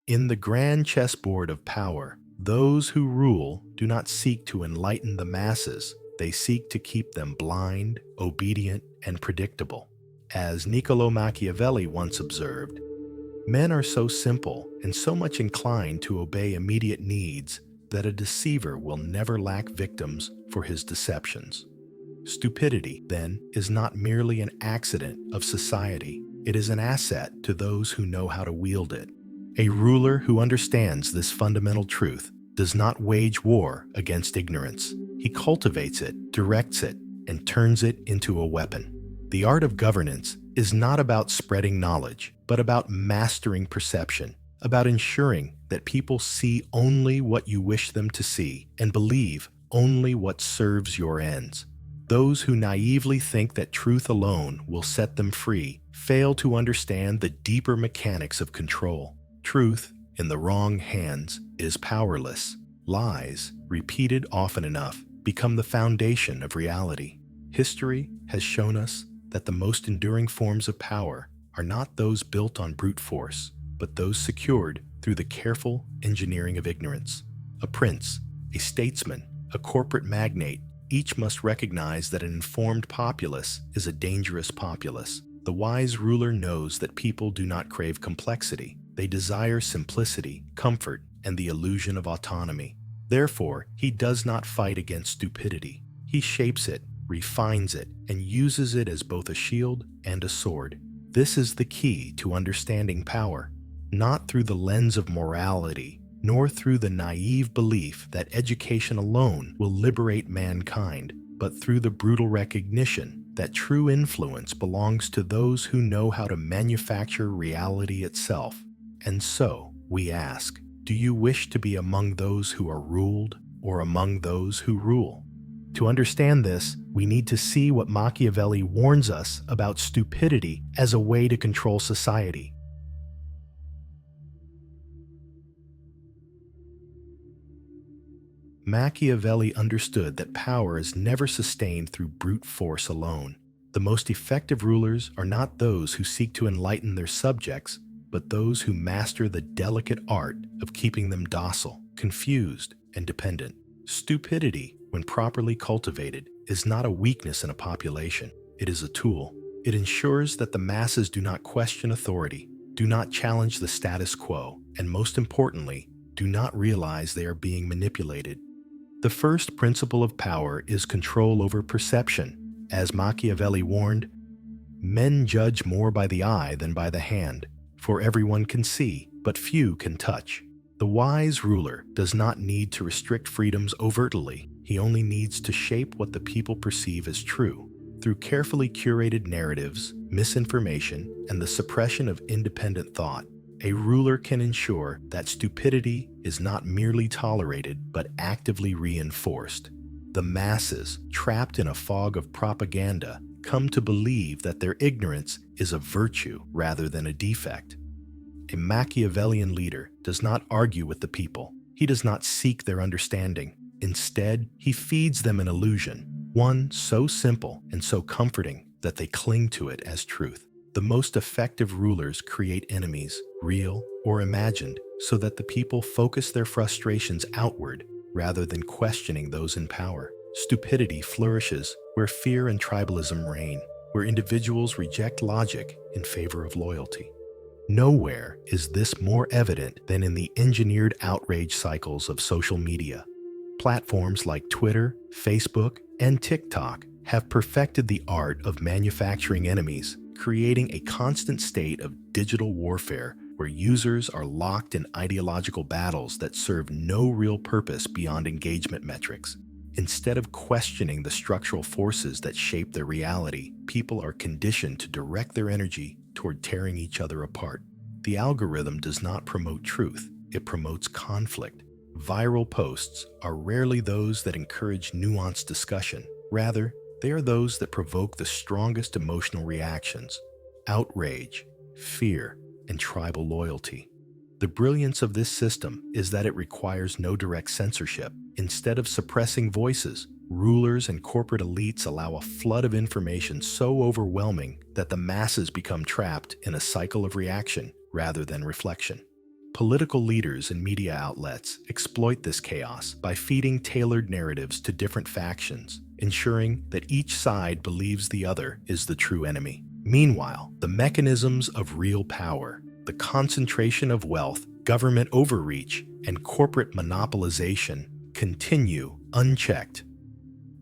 In the grand chessboard of power, those who rule do not seek to enlighten the masses, they seek to keep them blind, obedient, and predictable. As Niccolò Machiavelli once observed, men are so simple and so much inclined to obey immediate needs that a deceiver will never lack victims for his deceptions. Stupidity, then, is not merely an accident of society. It is an asset to those who know how to wield it. A ruler who understands this fundamental truth does not wage war against ignorance. He cultivates it, directs it, and turns it into a weapon. The art of governance is not about spreading knowledge, but about mastering perception, about ensuring that people see only what you wish them to see and believe only what serves your ends. Those who naively think that truth alone will set them free fail to understand the deeper mechanics of control. Truth, in the wrong hands, is powerless. Lies, repeated often enough, become the foundation of reality. History has shown us that the most enduring forms of power are not those built on brute force, but those secured through the careful engineering of ignorance. A prince, a statesman, a corporate magnate, each must recognize that an informed populace is a dangerous populace. The wise ruler knows that people do not crave complexity. They desire simplicity, comfort, and the illusion of autonomy. Therefore, he does not fight against stupidity. He shapes it, refines it, and uses it as both a shield and a sword. This is the key to understanding power, not through the lens of morality, nor through the naive belief that education alone will liberate mankind, but through the brutal recognition that true influence belongs to those who know how to manufacture reality itself. And so, we ask, do you wish to be among those who are ruled or among those who rule? To understand this, we need to see what Machiavelli warns us about stupidity as a way to control society. Machiavelli understood that power is never sustained through brute force alone. The most effective rulers are not those who seek to enlighten their subjects, but those who master the delicate art of keeping them docile, confused, and dependent. Stupidity, when properly cultivated, is not a weakness in a population. It is a tool. It ensures that the masses do not question authority, do not challenge the status quo, and most importantly, do not realize they are being manipulated. The first principle of power is control over perception. As Machiavelli warned, men judge more by the eye than by the hand, for everyone can see, but few can touch. The wise ruler does not need to restrict freedoms overtly. He only needs to shape what the people perceive as true. Through carefully curated narratives, misinformation, and the suppression of independent thought, a ruler can ensure that stupidity is not merely tolerated but actively reinforced. The masses, trapped in a fog of propaganda, come to believe that their ignorance is a virtue rather than a defect. A Machiavellian leader does not argue with the people. He does not seek their understanding. Instead, he feeds them an illusion, one so simple and so comforting that they cling to it as truth. The most effective rulers create enemies, real or imagined, so that the people focus their frustrations outward rather than questioning those in power. Stupidity flourishes where fear and tribalism reign, where individuals reject logic in favor of loyalty. Nowhere is this more evident than in the engineered outrage cycles of social media. Platforms like Twitter, Facebook, and TikTok have perfected the art of manufacturing enemies, creating a constant state of digital warfare where users are locked in ideological battles that serve no real purpose beyond engagement metrics. Instead of questioning the structural forces that shape their reality, people are conditioned to direct their energy toward tearing each other apart. The algorithm does not promote truth, it promotes conflict. Viral posts are rarely those that encourage nuanced discussion. Rather, they are those that provoke the strongest emotional reactions: outrage, fear, and tribal loyalty. The brilliance of this system is that it requires no direct censorship. Instead of suppressing voices, rulers and corporate elites allow a flood of information so overwhelming that the masses become trapped in a cycle of reaction rather than reflection. Political leaders and media outlets exploit this chaos by feeding tailored narratives to different factions, ensuring that each side believes the other is the true enemy. Meanwhile, the mechanisms of real power, the concentration of wealth, government overreach, and corporate monopolization continue unchecked.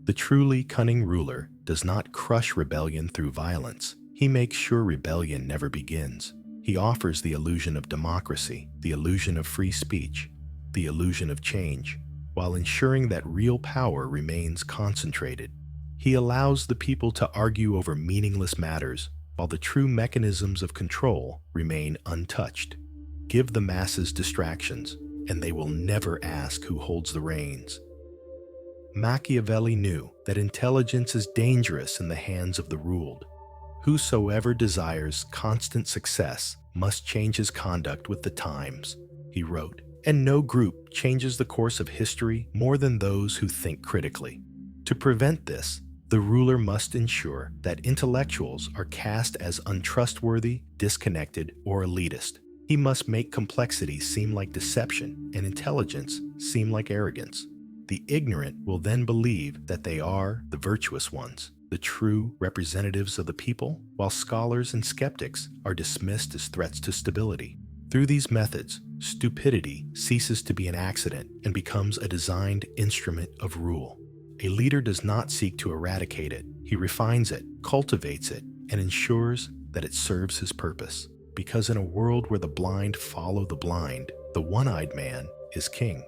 The truly cunning ruler does not crush rebellion through violence. He makes sure rebellion never begins. He offers the illusion of democracy, the illusion of free speech, the illusion of change, while ensuring that real power remains concentrated. He allows the people to argue over meaningless matters, while the true mechanisms of control remain untouched. Give the masses distractions, and they will never ask who holds the reins. Machiavelli knew that intelligence is dangerous in the hands of the ruled. Whosoever desires constant success must change his conduct with the times, he wrote, and no group changes the course of history more than those who think critically. To prevent this, the ruler must ensure that intellectuals are cast as untrustworthy, disconnected, or elitist. He must make complexity seem like deception and intelligence seem like arrogance. The ignorant will then believe that they are the virtuous ones, the true representatives of the people, while scholars and skeptics are dismissed as threats to stability. Through these methods, stupidity ceases to be an accident and becomes a designed instrument of rule. A leader does not seek to eradicate it. He refines it, cultivates it, and ensures that it serves his purpose. Because in a world where the blind follow the blind, the one-eyed man is king.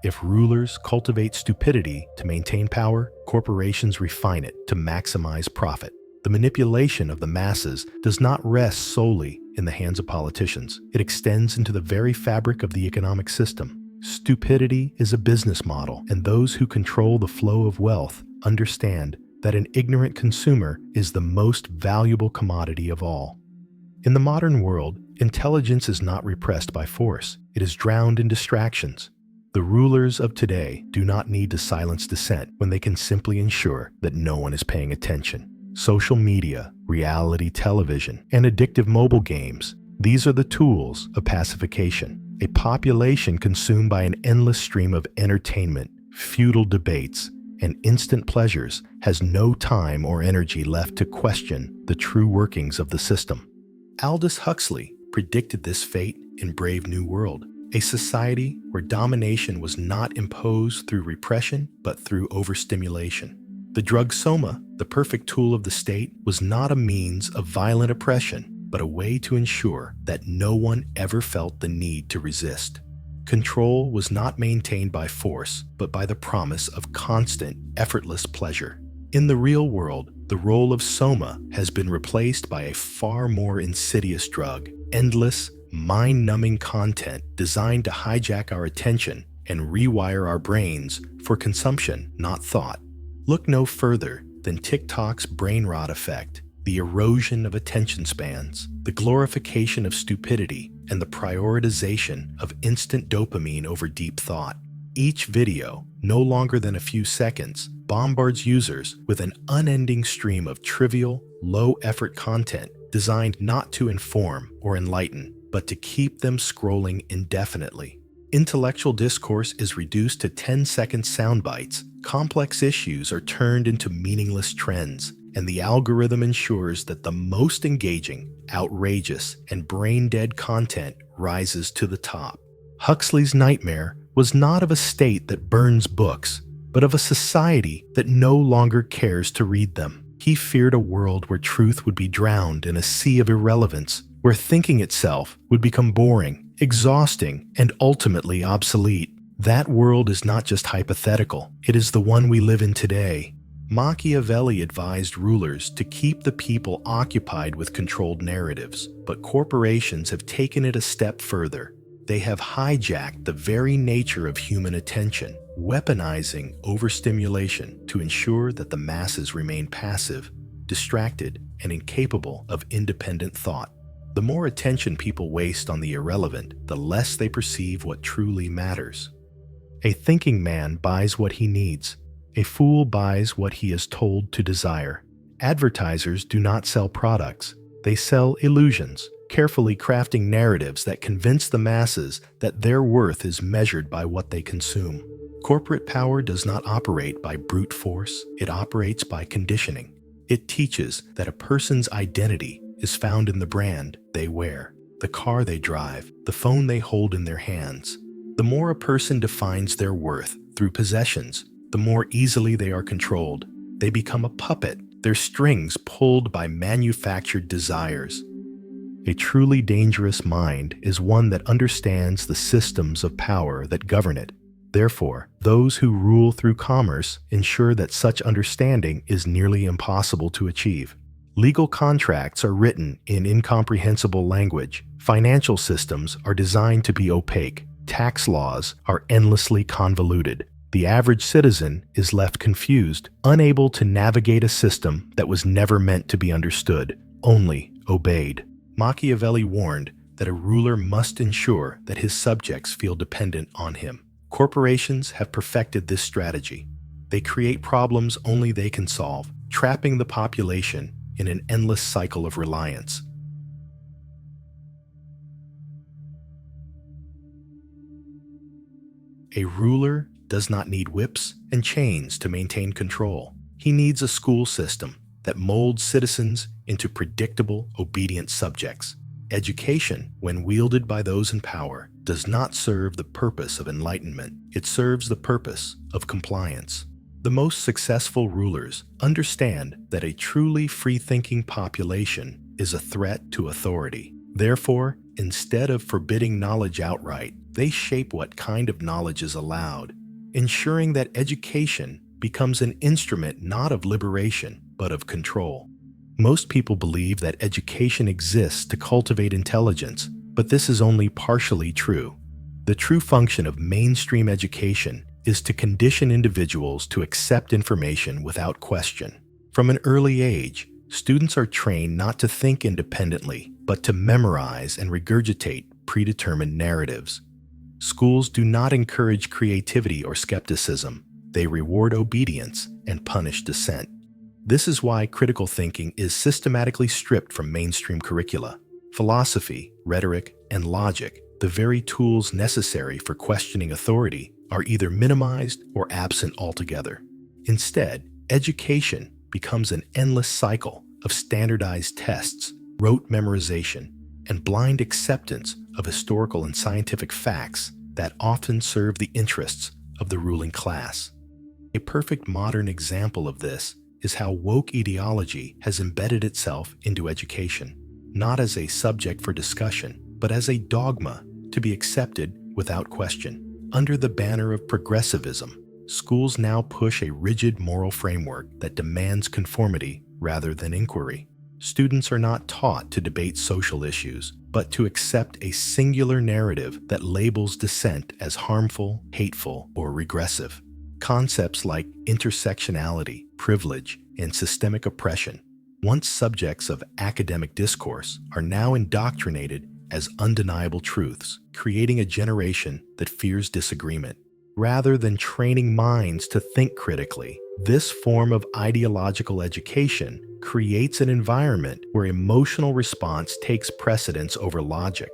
If rulers cultivate stupidity to maintain power, corporations refine it to maximize profit. The manipulation of the masses does not rest solely in the hands of politicians. It extends into the very fabric of the economic system. Stupidity is a business model, and those who control the flow of wealth understand that an ignorant consumer is the most valuable commodity of all. In the modern world, intelligence is not repressed by force. It is drowned in distractions. The rulers of today do not need to silence dissent when they can simply ensure that no one is paying attention. Social media, reality television, and addictive mobile games, these are the tools of pacification. A population consumed by an endless stream of entertainment, futile debates, and instant pleasures has no time or energy left to question the true workings of the system. Aldous Huxley predicted this fate in Brave New World, a society where domination was not imposed through repression but through overstimulation. The drug soma, the perfect tool of the state, was not a means of violent oppression, but a way to ensure that no one ever felt the need to resist. Control was not maintained by force, but by the promise of constant, effortless pleasure. In the real world, the role of soma has been replaced by a far more insidious drug, endless, mind-numbing content designed to hijack our attention and rewire our brains for consumption, not thought. Look no further than TikTok's brain rot effect, the erosion of attention spans, the glorification of stupidity, and the prioritization of instant dopamine over deep thought. Each video, no longer than a few seconds, bombards users with an unending stream of trivial, low-effort content designed not to inform or enlighten, but to keep them scrolling indefinitely. Intellectual discourse is reduced to 10-second sound bites, complex issues are turned into meaningless trends, and the algorithm ensures that the most engaging, outrageous, and brain-dead content rises to the top. Huxley's nightmare was not of a state that burns books, but of a society that no longer cares to read them. He feared a world where truth would be drowned in a sea of irrelevance, where thinking itself would become boring, exhausting, and ultimately obsolete. That world is not just hypothetical, it is the one we live in today. Machiavelli advised rulers to keep the people occupied with controlled narratives, but corporations have taken it a step further. They have hijacked the very nature of human attention, weaponizing overstimulation to ensure that the masses remain passive, distracted, and incapable of independent thought. The more attention people waste on the irrelevant, the less they perceive what truly matters. A thinking man buys what he needs. A fool buys what he is told to desire. Advertisers do not sell products. They sell illusions, carefully crafting narratives that convince the masses that their worth is measured by what they consume. Corporate power does not operate by brute force, it operates by conditioning. It teaches that a person's identity is found in the brand they wear, the car they drive, the phone they hold in their hands. The more a person defines their worth through possessions, the more easily they are controlled. They become a puppet, their strings pulled by manufactured desires. A truly dangerous mind is one that understands the systems of power that govern it. Therefore, those who rule through commerce ensure that such understanding is nearly impossible to achieve. Legal contracts are written in incomprehensible language. Financial systems are designed to be opaque. Tax laws are endlessly convoluted. The average citizen is left confused, unable to navigate a system that was never meant to be understood, only obeyed. Machiavelli warned that a ruler must ensure that his subjects feel dependent on him. Corporations have perfected this strategy. They create problems only they can solve, trapping the population in an endless cycle of reliance. A ruler does not need whips and chains to maintain control. He needs a school system that molds citizens into predictable, obedient subjects. Education, when wielded by those in power, does not serve the purpose of enlightenment. It serves the purpose of compliance. The most successful rulers understand that a truly free-thinking population is a threat to authority. Therefore, instead of forbidding knowledge outright, they shape what kind of knowledge is allowed, ensuring that education becomes an instrument not of liberation, but of control. Most people believe that education exists to cultivate intelligence, but this is only partially true. The true function of mainstream education is to condition individuals to accept information without question. From an early age, students are trained not to think independently, but to memorize and regurgitate predetermined narratives. Schools do not encourage creativity or skepticism. They reward obedience and punish dissent. This is why critical thinking is systematically stripped from mainstream curricula. Philosophy, rhetoric, and logic, the very tools necessary for questioning authority, are either minimized or absent altogether. Instead, education becomes an endless cycle of standardized tests, rote memorization, and blind acceptance of historical and scientific facts that often serve the interests of the ruling class. A perfect modern example of this is how woke ideology has embedded itself into education, not as a subject for discussion, but as a dogma to be accepted without question. Under the banner of progressivism, schools now push a rigid moral framework that demands conformity rather than inquiry. Students are not taught to debate social issues, but to accept a singular narrative that labels dissent as harmful, hateful, or regressive. Concepts like intersectionality, privilege, and systemic oppression, once subjects of academic discourse, are now indoctrinated as undeniable truths, creating a generation that fears disagreement. Rather than training minds to think critically, this form of ideological education creates an environment where emotional response takes precedence over logic.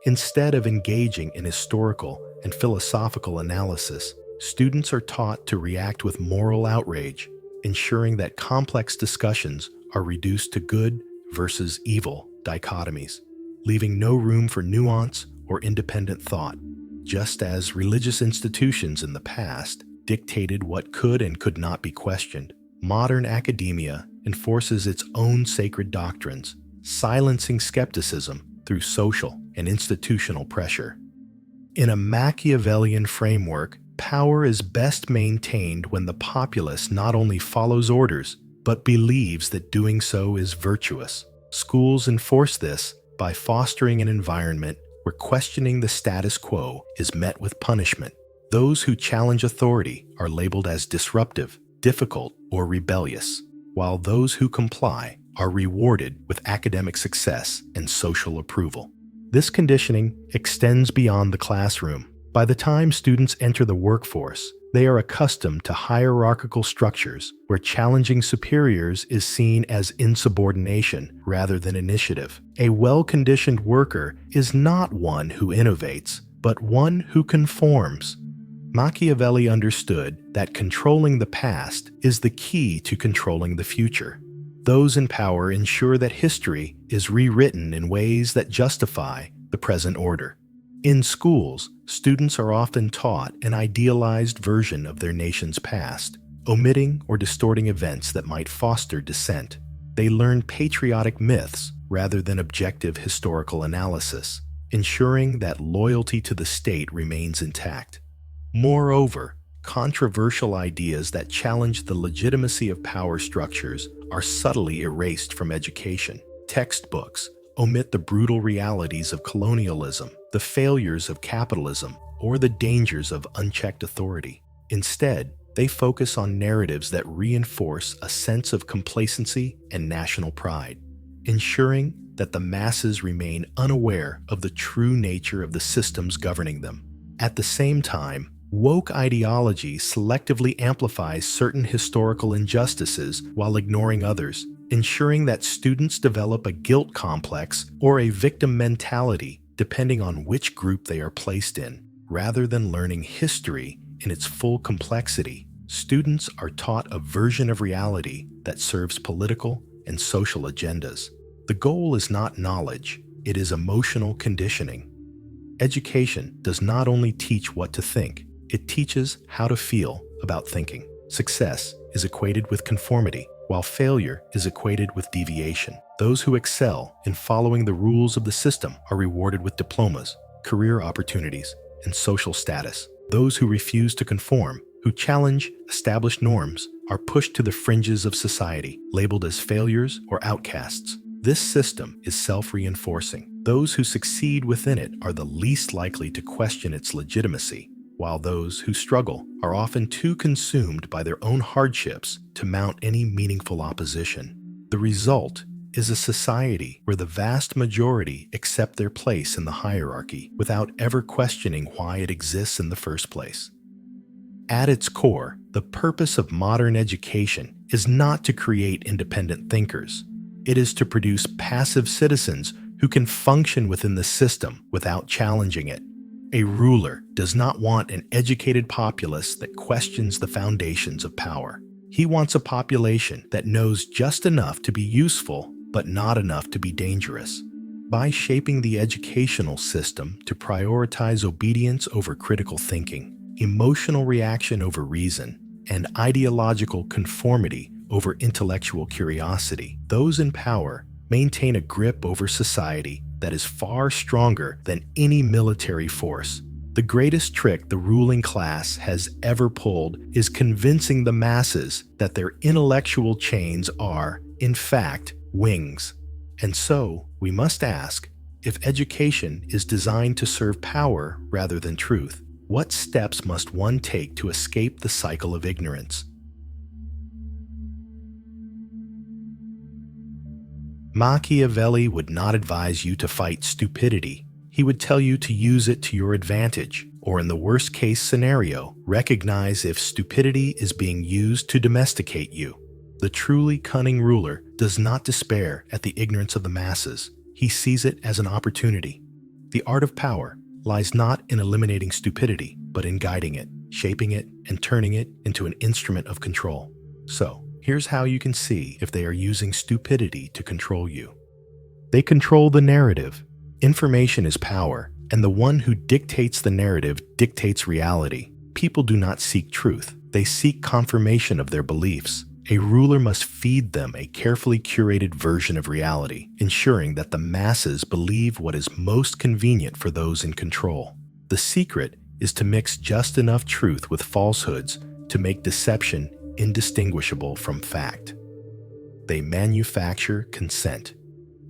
Instead of engaging in historical and philosophical analysis, students are taught to react with moral outrage, ensuring that complex discussions are reduced to good versus evil dichotomies, leaving no room for nuance or independent thought. Just as religious institutions in the past dictated what could and could not be questioned, modern academia enforces its own sacred doctrines, silencing skepticism through social and institutional pressure. In a Machiavellian framework, power is best maintained when the populace not only follows orders, but believes that doing so is virtuous. Schools enforce this by fostering an environment where questioning the status quo is met with punishment. Those who challenge authority are labeled as disruptive, difficult, or rebellious, while those who comply are rewarded with academic success and social approval. This conditioning extends beyond the classroom. By the time students enter the workforce, They are accustomed to hierarchical structures where challenging superiors is seen as insubordination rather than initiative. A well-conditioned worker is not one who innovates, but one who conforms. Machiavelli understood that controlling the past is the key to controlling the future. Those in power ensure that history is rewritten in ways that justify the present order. In schools, students are often taught an idealized version of their nation's past, omitting or distorting events that might foster dissent. They learn patriotic myths rather than objective historical analysis, ensuring that loyalty to the state remains intact. Moreover, controversial ideas that challenge the legitimacy of power structures are subtly erased from education. Textbooks omit the brutal realities of colonialism, the failures of capitalism, or the dangers of unchecked authority. Instead, they focus on narratives that reinforce a sense of complacency and national pride, ensuring that the masses remain unaware of the true nature of the systems governing them. At the same time, woke ideology selectively amplifies certain historical injustices while ignoring others, ensuring that students develop a guilt complex or a victim mentality depending on which group they are placed in. Rather than learning history in its full complexity, students are taught a version of reality that serves political and social agendas. The goal is not knowledge, it is emotional conditioning. Education does not only teach what to think, it teaches how to feel about thinking. Success is equated with conformity, while failure is equated with deviation. Those who excel in following the rules of the system are rewarded with diplomas, career opportunities, and social status. Those who refuse to conform, who challenge established norms, are pushed to the fringes of society, labeled as failures or outcasts. This system is self-reinforcing. Those who succeed within it are the least likely to question its legitimacy, while those who struggle are often too consumed by their own hardships to mount any meaningful opposition. The result is a society where the vast majority accept their place in the hierarchy without ever questioning why it exists in the first place. At its core, the purpose of modern education is not to create independent thinkers. It is to produce passive citizens who can function within the system without challenging it. A ruler does not want an educated populace that questions the foundations of power. He wants a population that knows just enough to be useful, but not enough to be dangerous. By shaping the educational system to prioritize obedience over critical thinking, emotional reaction over reason, and ideological conformity over intellectual curiosity, those in power maintain a grip over society that is far stronger than any military force. The greatest trick the ruling class has ever pulled is convincing the masses that their intellectual chains are, in fact, wings. And so, we must ask, if education is designed to serve power rather than truth, what steps must one take to escape the cycle of ignorance? Machiavelli would not advise you to fight stupidity. He would tell you to use it to your advantage, or in the worst-case scenario, recognize if stupidity is being used to domesticate you. The truly cunning ruler does not despair at the ignorance of the masses. He sees it as an opportunity. The art of power lies not in eliminating stupidity, but in guiding it, shaping it, and turning it into an instrument of control. So, here's how you can see if they are using stupidity to control you. They control the narrative. Information is power, and the one who dictates the narrative dictates reality. People do not seek truth. They seek confirmation of their beliefs. A ruler must feed them a carefully curated version of reality, ensuring that the masses believe what is most convenient for those in control. The secret is to mix just enough truth with falsehoods to make deception indistinguishable from fact. They manufacture consent.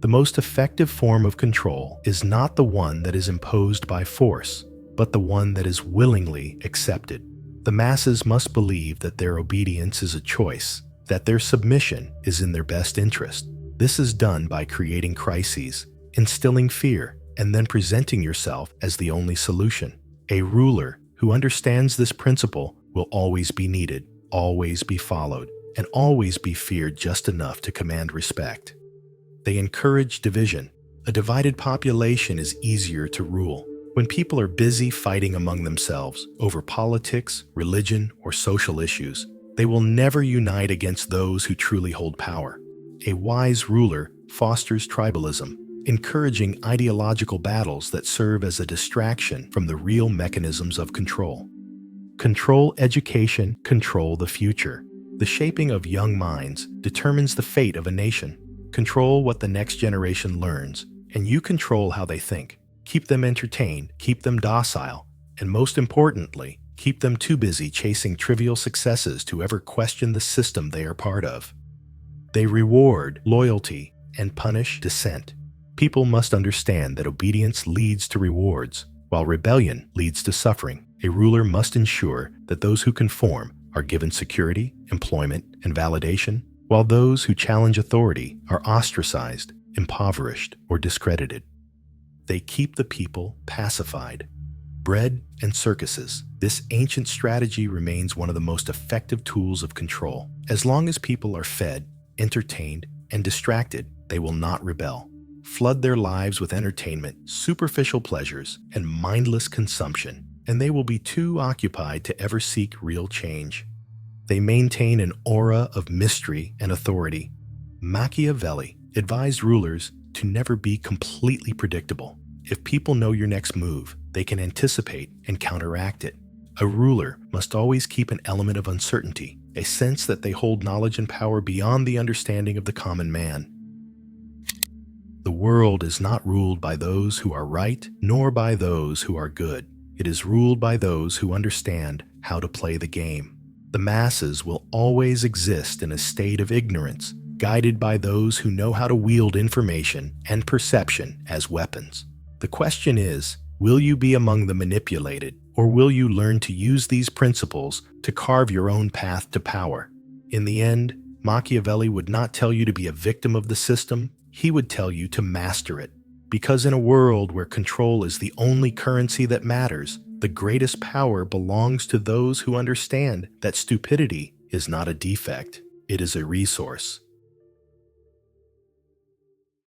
The most effective form of control is not the one that is imposed by force, but the one that is willingly accepted. The masses must believe that their obedience is a choice, that their submission is in their best interest. This is done by creating crises, instilling fear, and then presenting yourself as the only solution. A ruler who understands this principle will always be needed, always be followed, and always be feared just enough to command respect. They encourage division. A divided population is easier to rule. When people are busy fighting among themselves over politics, religion, or social issues, they will never unite against those who truly hold power. A wise ruler fosters tribalism, encouraging ideological battles that serve as a distraction from the real mechanisms of control. Control education, control the future. The shaping of young minds determines the fate of a nation. Control what the next generation learns, and you control how they think. Keep them entertained, keep them docile, and most importantly, keep them too busy chasing trivial successes to ever question the system they are part of. They reward loyalty and punish dissent. People must understand that obedience leads to rewards, while rebellion leads to suffering. A ruler must ensure that those who conform are given security, employment, and validation, while those who challenge authority are ostracized, impoverished, or discredited. They keep the people pacified. Bread and circuses. This ancient strategy remains one of the most effective tools of control. As long as people are fed, entertained, and distracted, they will not rebel. Flood their lives with entertainment, superficial pleasures, and mindless consumption, and they will be too occupied to ever seek real change. They maintain an aura of mystery and authority. Machiavelli advised rulers to never be completely predictable. If people know your next move, they can anticipate and counteract it. A ruler must always keep an element of uncertainty, a sense that they hold knowledge and power beyond the understanding of the common man. The world is not ruled by those who are right, nor by those who are good. It is ruled by those who understand how to play the game. The masses will always exist in a state of ignorance, guided by those who know how to wield information and perception as weapons. The question is, will you be among the manipulated, or will you learn to use these principles to carve your own path to power? In the end, Machiavelli would not tell you to be a victim of the system, he would tell you to master it. Because in a world where control is the only currency that matters, the greatest power belongs to those who understand that stupidity is not a defect, it is a resource.